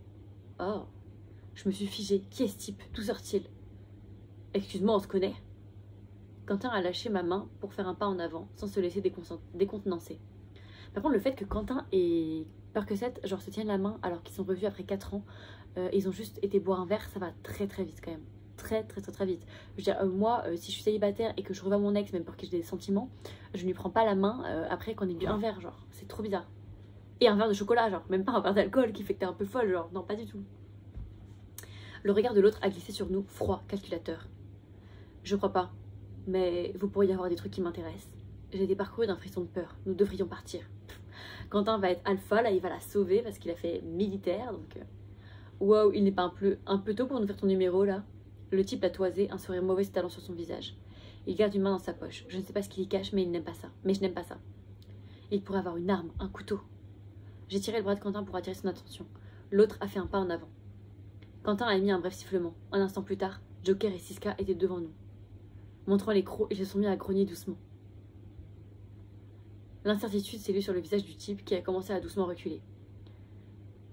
Oh, je me suis figée. Qui est ce type? D'où sort-il? Excuse-moi, on se connaît? Quentin a lâché ma main pour faire un pas en avant, sans se laisser décontenancer. Par contre, le fait que Quentin et Percocet genre se tiennent la main alors qu'ils sont revus après 4 ans, ils ont juste été boire un verre, ça va très très vite quand même. Très vite. Je veux dire, moi, si je suis célibataire et que je revois mon ex, même pour qui j'ai des sentiments, je ne lui prends pas la main après qu'on ait bu un verre, genre. C'est trop bizarre. Et un verre de chocolat, genre. Même pas un verre d'alcool qui fait que t'es un peu folle, genre. Non, pas du tout. Le regard de l'autre a glissé sur nous, froid, calculateur. Je crois pas. Mais vous pourriez avoir des trucs qui m'intéressent. J'ai été parcourue d'un frisson de peur. Nous devrions partir. Quentin va être alpha, là, il va la sauver parce qu'il a fait militaire, donc... Wow, il n'est pas un peu tôt pour nous faire ton numéro, là? Le type a toisé, un sourire mauvais s'étalant sur son visage. Il garde une main dans sa poche. Je ne sais pas ce qu'il y cache, mais il n'aime pas ça. Mais je n'aime pas ça. Il pourrait avoir une arme, un couteau. J'ai tiré le bras de Quentin pour attirer son attention. L'autre a fait un pas en avant. Quentin a émis un bref sifflement. Un instant plus tard, Joker et Siska étaient devant nous. Montrant les crocs, ils se sont mis à grogner doucement. L'incertitude s'est lue sur le visage du type qui a commencé à doucement reculer.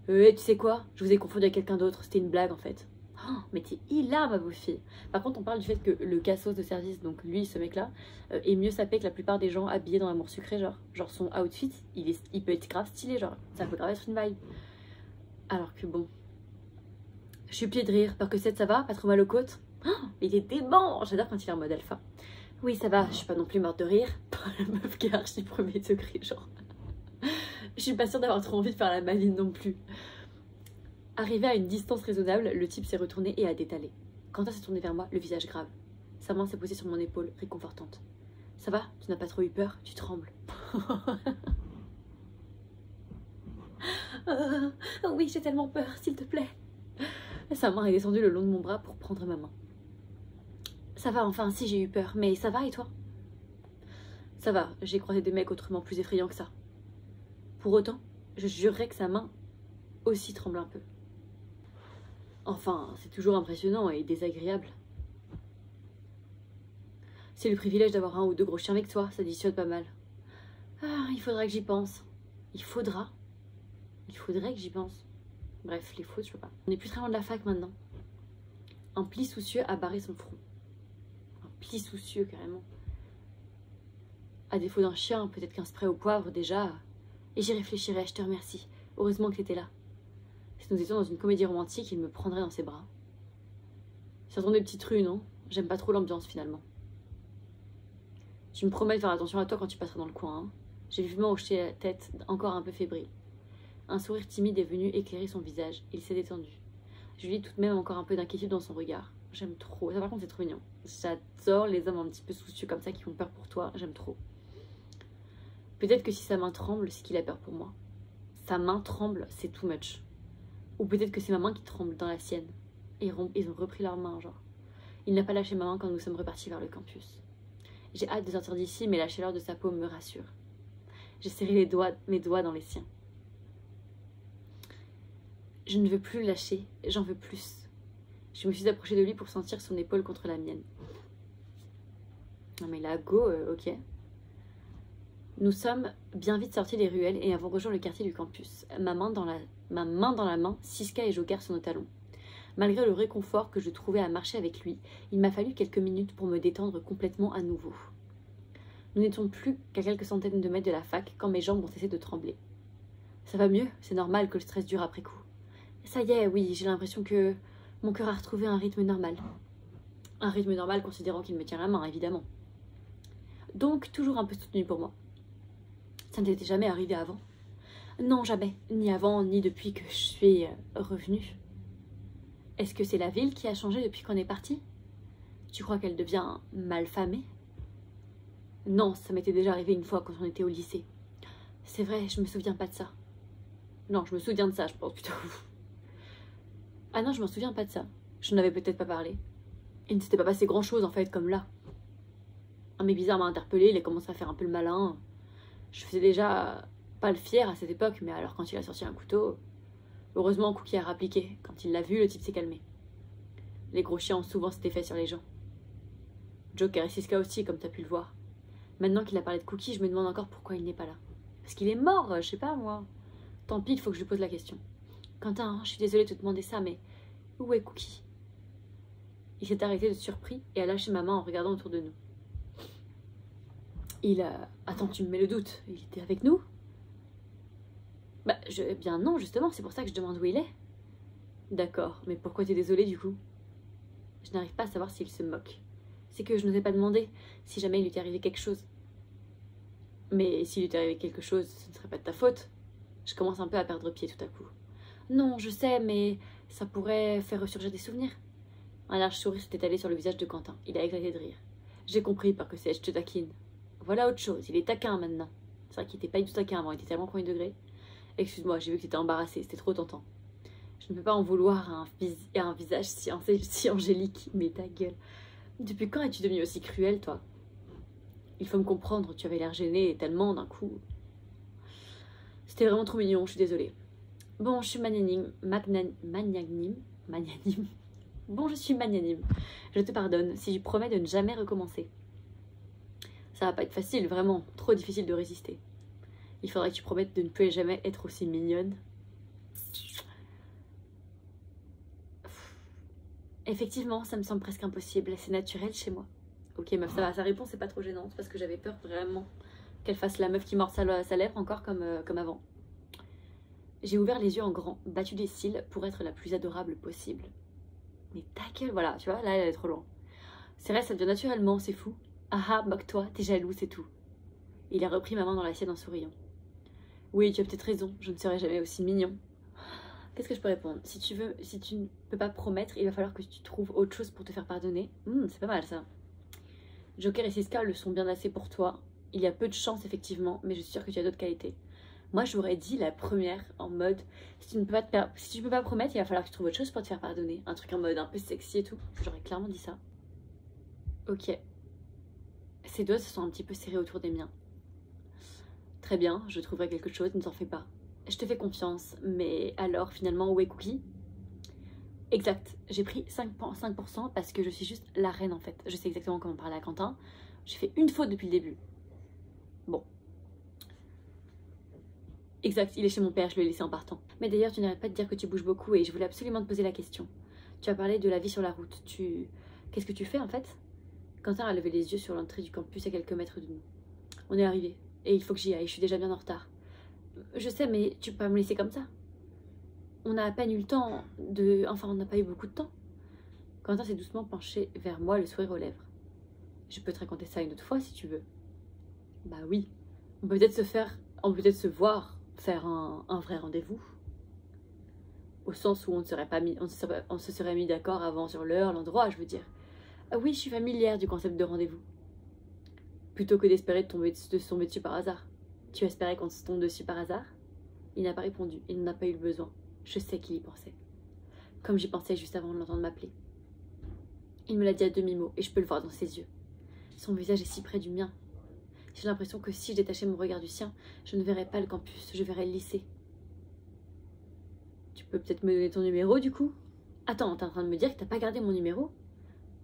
Tu sais quoi? Je vous ai confondu avec quelqu'un d'autre, c'était une blague en fait. Oh, mais t'es hilar, ma beau fille. Par contre, on parle du fait que le cassos de service, donc lui, ce mec-là, est mieux sapé que la plupart des gens habillés dans l'amour sucré, genre son outfit, il peut être grave stylé, genre, ça peut grave être une vibe. Alors que bon, je suis pliée de rire, peur que ça va, pas trop mal aux côtes. Oh, il est dément, j'adore quand il est en mode alpha. Oui, ça va, je suis pas non plus morte de rire. La meuf qui est archi premier degré, genre. Je suis pas sûre d'avoir trop envie de faire la maline non plus. Arrivé à une distance raisonnable, le type s'est retourné et a détalé. Quentin s'est tourné vers moi, le visage grave. Sa main s'est posée sur mon épaule, réconfortante. Ça va? Tu n'as pas trop eu peur? Tu trembles. Oui, j'ai tellement peur, s'il te plaît. Sa main est descendue le long de mon bras pour prendre ma main. Ça va, enfin, si j'ai eu peur, mais ça va et toi? Ça va, j'ai croisé des mecs autrement plus effrayants que ça. Pour autant, je jurerais que sa main aussi tremble un peu. Enfin, c'est toujours impressionnant et désagréable. C'est le privilège d'avoir un ou deux gros chiens avec toi, ça dissuade pas mal. Ah, il faudra que j'y pense. Il faudrait que j'y pense. Bref, les fautes, je peux pas. On est plus très loin de la fac maintenant. Un pli soucieux a barré son front. Un pli soucieux, carrément. À défaut d'un chien, peut-être qu'un spray au poivre, déjà. Et j'y réfléchirais, je te remercie. Heureusement que t'étais là. Si nous étions dans une comédie romantique, il me prendrait dans ses bras. Sortons des petites rues, non? J'aime pas trop l'ambiance, finalement. Tu me promets de faire attention à toi quand tu passeras dans le coin, hein? J'ai vivement hoché la tête, encore un peu fébrile. Un sourire timide est venu éclairer son visage. Il s'est détendu. Je lis tout de même encore un peu d'inquiétude dans son regard. J'aime trop. Ça, par contre, c'est trop mignon. J'adore les hommes un petit peu soucieux comme ça qui font peur pour toi. J'aime trop. Peut-être que si sa main tremble, c'est qu'il a peur pour moi. Sa main tremble, c'est too much. Ou peut-être que c'est ma main qui tremble dans la sienne. Et ils ont repris leurs mains, genre. Il n'a pas lâché ma main quand nous sommes repartis vers le campus. J'ai hâte de sortir d'ici, mais la chaleur de sa peau me rassure. J'ai serré mes doigts dans les siens. Je ne veux plus le lâcher, j'en veux plus. Je me suis approchée de lui pour sentir son épaule contre la mienne. Non mais là, go, ok. Nous sommes bien vite sortis des ruelles et avons rejoint le quartier du campus. Ma main dans la main, Siska et Joker sur nos talons. Malgré le réconfort que je trouvais à marcher avec lui, il m'a fallu quelques minutes pour me détendre complètement à nouveau. Nous n'étions plus qu'à quelques centaines de mètres de la fac quand mes jambes ont cessé de trembler. Ça va mieux, c'est normal que le stress dure après coup. Ça y est, oui, j'ai l'impression que mon cœur a retrouvé un rythme normal. Un rythme normal considérant qu'il me tient la main, évidemment. Donc, toujours un peu soutenu pour moi. Ça ne t'était jamais arrivé avant? Non, jamais. Ni avant, ni depuis que je suis revenue. Est-ce que c'est la ville qui a changé depuis qu'on est parti? Tu crois qu'elle devient malfamée? Non, ça m'était déjà arrivé une fois quand on était au lycée. C'est vrai, je me souviens pas de ça. Non, je me souviens de ça, je pense plutôt. Ah non, je m'en souviens pas de ça. Je n'avais peut-être pas parlé. Il ne s'était pas passé grand-chose en fait, comme là. Un mec bizarre m'a interpellé, il a commencé à faire un peu le malin. Je faisais déjà pas le fier à cette époque, mais alors quand il a sorti un couteau... Heureusement, Cookie a rappliqué. Quand il l'a vu, le type s'est calmé. Les gros chiens ont souvent cet effet sur les gens. Joker et Siska aussi, comme t'as pu le voir. Maintenant qu'il a parlé de Cookie, je me demande encore pourquoi il n'est pas là. Parce qu'il est mort, je sais pas moi. Tant pis, il faut que je lui pose la question. Quentin, je suis désolée de te demander ça, mais où est Cookie? Il s'est arrêté de surpris et a lâché ma main en regardant autour de nous. Attends, tu me mets le doute. Il était avec nous? Bah, bien non, justement, c'est pour ça que je demande où il est. D'accord, mais pourquoi t'es désolée du coup? Je n'arrive pas à savoir s'il se moque. C'est que je n'osais pas demander si jamais il lui était arrivé quelque chose. Mais s'il lui était arrivé quelque chose, ce ne serait pas de ta faute. Je commence un peu à perdre pied tout à coup. Non, je sais, mais ça pourrait faire ressurgir des souvenirs. Un large sourire s'est étalé sur le visage de Quentin. Il a éclaté de rire. J'ai compris, par que c'est, je te taquine. Voilà autre chose, il est taquin maintenant. C'est vrai qu'il était pas du tout taquin avant, il était tellement premier degré. Excuse-moi, j'ai vu que tu étais embarrassée, c'était trop tentant. Je ne peux pas en vouloir à un visage si angélique, mais ta gueule. Depuis quand es-tu devenue aussi cruelle, toi? Il faut me comprendre, tu avais l'air gênée tellement d'un coup. C'était vraiment trop mignon, je suis désolée. Bon, je suis magnanime. Bon, je suis magnanime. Je te pardonne si je promets de ne jamais recommencer. Ça va pas être facile, vraiment. Trop difficile de résister. Il faudrait que tu promettes de ne plus jamais être aussi mignonne. Effectivement, ça me semble presque impossible. C'est naturel chez moi. Ok, meuf, ça va. Sa réponse est pas trop gênante parce que j'avais peur vraiment qu'elle fasse la meuf qui mord sa lèvre encore comme avant. J'ai ouvert les yeux en grand, battu des cils pour être la plus adorable possible. Mais ta gueule, voilà, tu vois, là elle est trop loin. C'est vrai, ça devient naturellement, c'est fou. Ah ah, moque-toi, t'es jaloux, c'est tout. Il a repris ma main dans la sienne en souriant. Oui, tu as peut-être raison, je ne serai jamais aussi mignon. Qu'est-ce que je peux répondre? Si tu ne peux pas promettre, il va falloir que tu trouves autre chose pour te faire pardonner. C'est pas mal ça. Joker et Siska le sont bien assez pour toi. Il y a peu de chance effectivement, mais je suis sûre que tu as d'autres qualités. Moi j'aurais dit la première en mode si tu ne peux pas promettre, il va falloir que tu trouves autre chose pour te faire pardonner. Un truc en mode un peu sexy et tout. J'aurais clairement dit ça. Ok. Ses doigts se sont un petit peu serrés autour des miens. Très bien, je trouverai quelque chose, ne t'en fais pas. Je te fais confiance, mais alors finalement où est Cookie? Exact, j'ai pris 5% parce que je suis juste la reine en fait. Je sais exactement comment parler à Quentin. J'ai fait une faute depuis le début. Bon. Exact, il est chez mon père, je l'ai laissé en partant. Mais d'ailleurs, tu n'arrêtes pas de dire que tu bouges beaucoup et je voulais absolument te poser la question. Tu as parlé de la vie sur la route. Qu'est-ce que tu fais en fait? Quentin a levé les yeux sur l'entrée du campus à quelques mètres de nous. On est arrivé et il faut que j'y aille, je suis déjà bien en retard. Je sais, mais tu peux pas me laisser comme ça. On a à peine eu le temps de... Enfin, on n'a pas eu beaucoup de temps. Quentin s'est doucement penché vers moi, le sourire aux lèvres. Je peux te raconter ça une autre fois si tu veux. Bah oui. On peut peut-être se voir, faire un vrai rendez-vous. Au sens où on se serait mis d'accord avant sur l'heure, l'endroit, je veux dire. Ah oui, je suis familière du concept de rendez-vous. Plutôt que d'espérer de se tomber dessus par hasard. Tu espérais qu'on se tombe dessus par hasard? Il n'a pas répondu, il n'en a pas eu le besoin. Je sais qu'il y pensait. Comme j'y pensais juste avant de l'entendre m'appeler. Il me l'a dit à demi-mot et je peux le voir dans ses yeux. Son visage est si près du mien. J'ai l'impression que si je détachais mon regard du sien, je ne verrais pas le campus, je verrais le lycée. Tu peux peut-être me donner ton numéro du coup? Attends, t'es en train de me dire que t'as pas gardé mon numéro?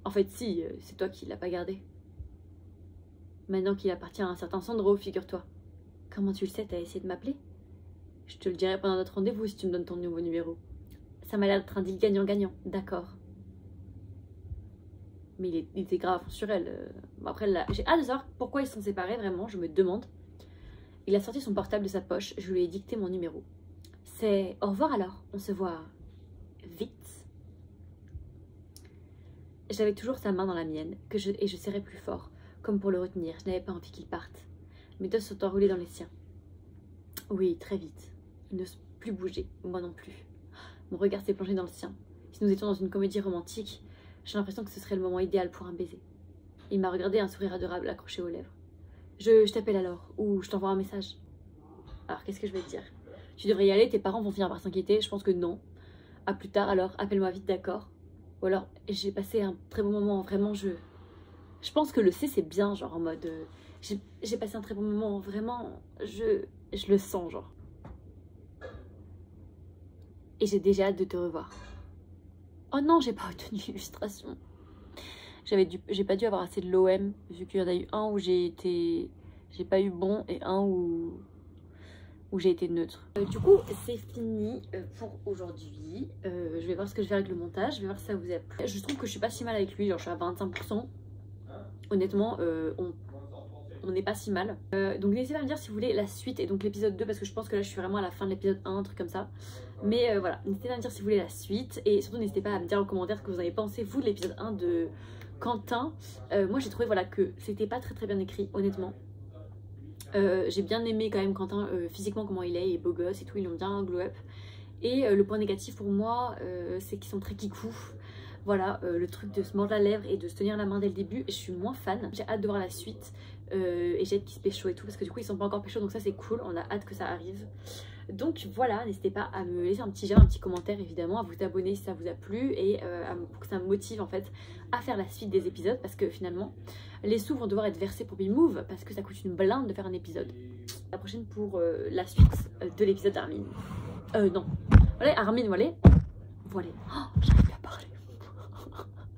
En fait si, c'est toi qui l'as pas gardé. Maintenant qu'il appartient à un certain Sandro, figure-toi. Comment tu le sais, t'as essayé de m'appeler? Je te le dirai pendant notre rendez-vous si tu me donnes ton nouveau numéro. Ça m'a l'air d'être un deal gagnant-gagnant, d'accord. Mais il était grave sur elle. Bon, après, j'ai hâte de savoir pourquoi ils sont séparés, vraiment, je me demande. Il a sorti son portable de sa poche, je lui ai dicté mon numéro. C'est au revoir alors, on se voit vite. J'avais toujours sa main dans la mienne, et je serrais plus fort, comme pour le retenir, je n'avais pas envie qu'il parte. Mes doigts sont enroulés dans les siens. Oui, très vite. Il n'ose plus bouger, moi non plus. Mon regard s'est plongé dans le sien. Si nous étions dans une comédie romantique, j'ai l'impression que ce serait le moment idéal pour un baiser. Il m'a regardé, un sourire adorable accroché aux lèvres. Je t'appelle alors, ou je t'envoie un message. Alors, qu'est-ce que je vais te dire? Tu devrais y aller, tes parents vont finir par s'inquiéter, je pense que non. À plus tard, alors, appelle-moi vite, d'accord? Ou alors, j'ai passé un très bon moment, vraiment, je pense que le C, c'est bien, genre, en mode... j'ai passé un très bon moment, vraiment, je le sens, genre. Et j'ai déjà hâte de te revoir. Oh non, j'ai pas obtenu l'illustration. J'ai pas dû avoir assez de l'OM, vu qu'il y en a eu un où j'ai pas eu bon et un où j'ai été neutre. Du coup, c'est fini pour aujourd'hui. Je vais voir ce que je vais faire avec le montage, je vais voir si ça vous a plu. Je trouve que je suis pas si mal avec lui, genre je suis à 25%. Honnêtement, on n'est pas si mal. Donc n'hésitez pas à me dire si vous voulez la suite et donc l'épisode 2 parce que je pense que là je suis vraiment à la fin de l'épisode 1, un truc comme ça. Mais voilà, n'hésitez pas à me dire si vous voulez la suite et surtout n'hésitez pas à me dire en commentaire ce que vous avez pensé vous de l'épisode 1 de Quentin. Moi j'ai trouvé voilà que c'était pas très bien écrit honnêtement. J'ai bien aimé quand même Quentin physiquement comment il est beau gosse et tout, ils l'ont bien glow up. Et le point négatif pour moi c'est qu'ils sont très kikous. Voilà, le truc de se mordre la lèvre et de se tenir la main dès le début, je suis moins fan. J'ai hâte de voir la suite et j'ai hâte qu'ils se pécho et tout parce que du coup ils sont pas encore pécho donc ça c'est cool, on a hâte que ça arrive. Donc voilà, n'hésitez pas à me laisser un petit j'aime, un petit commentaire évidemment, à vous abonner si ça vous a plu et pour que ça me motive en fait à faire la suite des épisodes, parce que finalement les sous vont devoir être versés pour Bimove parce que ça coûte une blinde de faire un épisode. La prochaine pour la suite de l'épisode d'Armin. Non. Voilà, Armin, voilà. Voilà. Oh, j'arrive plus à parler.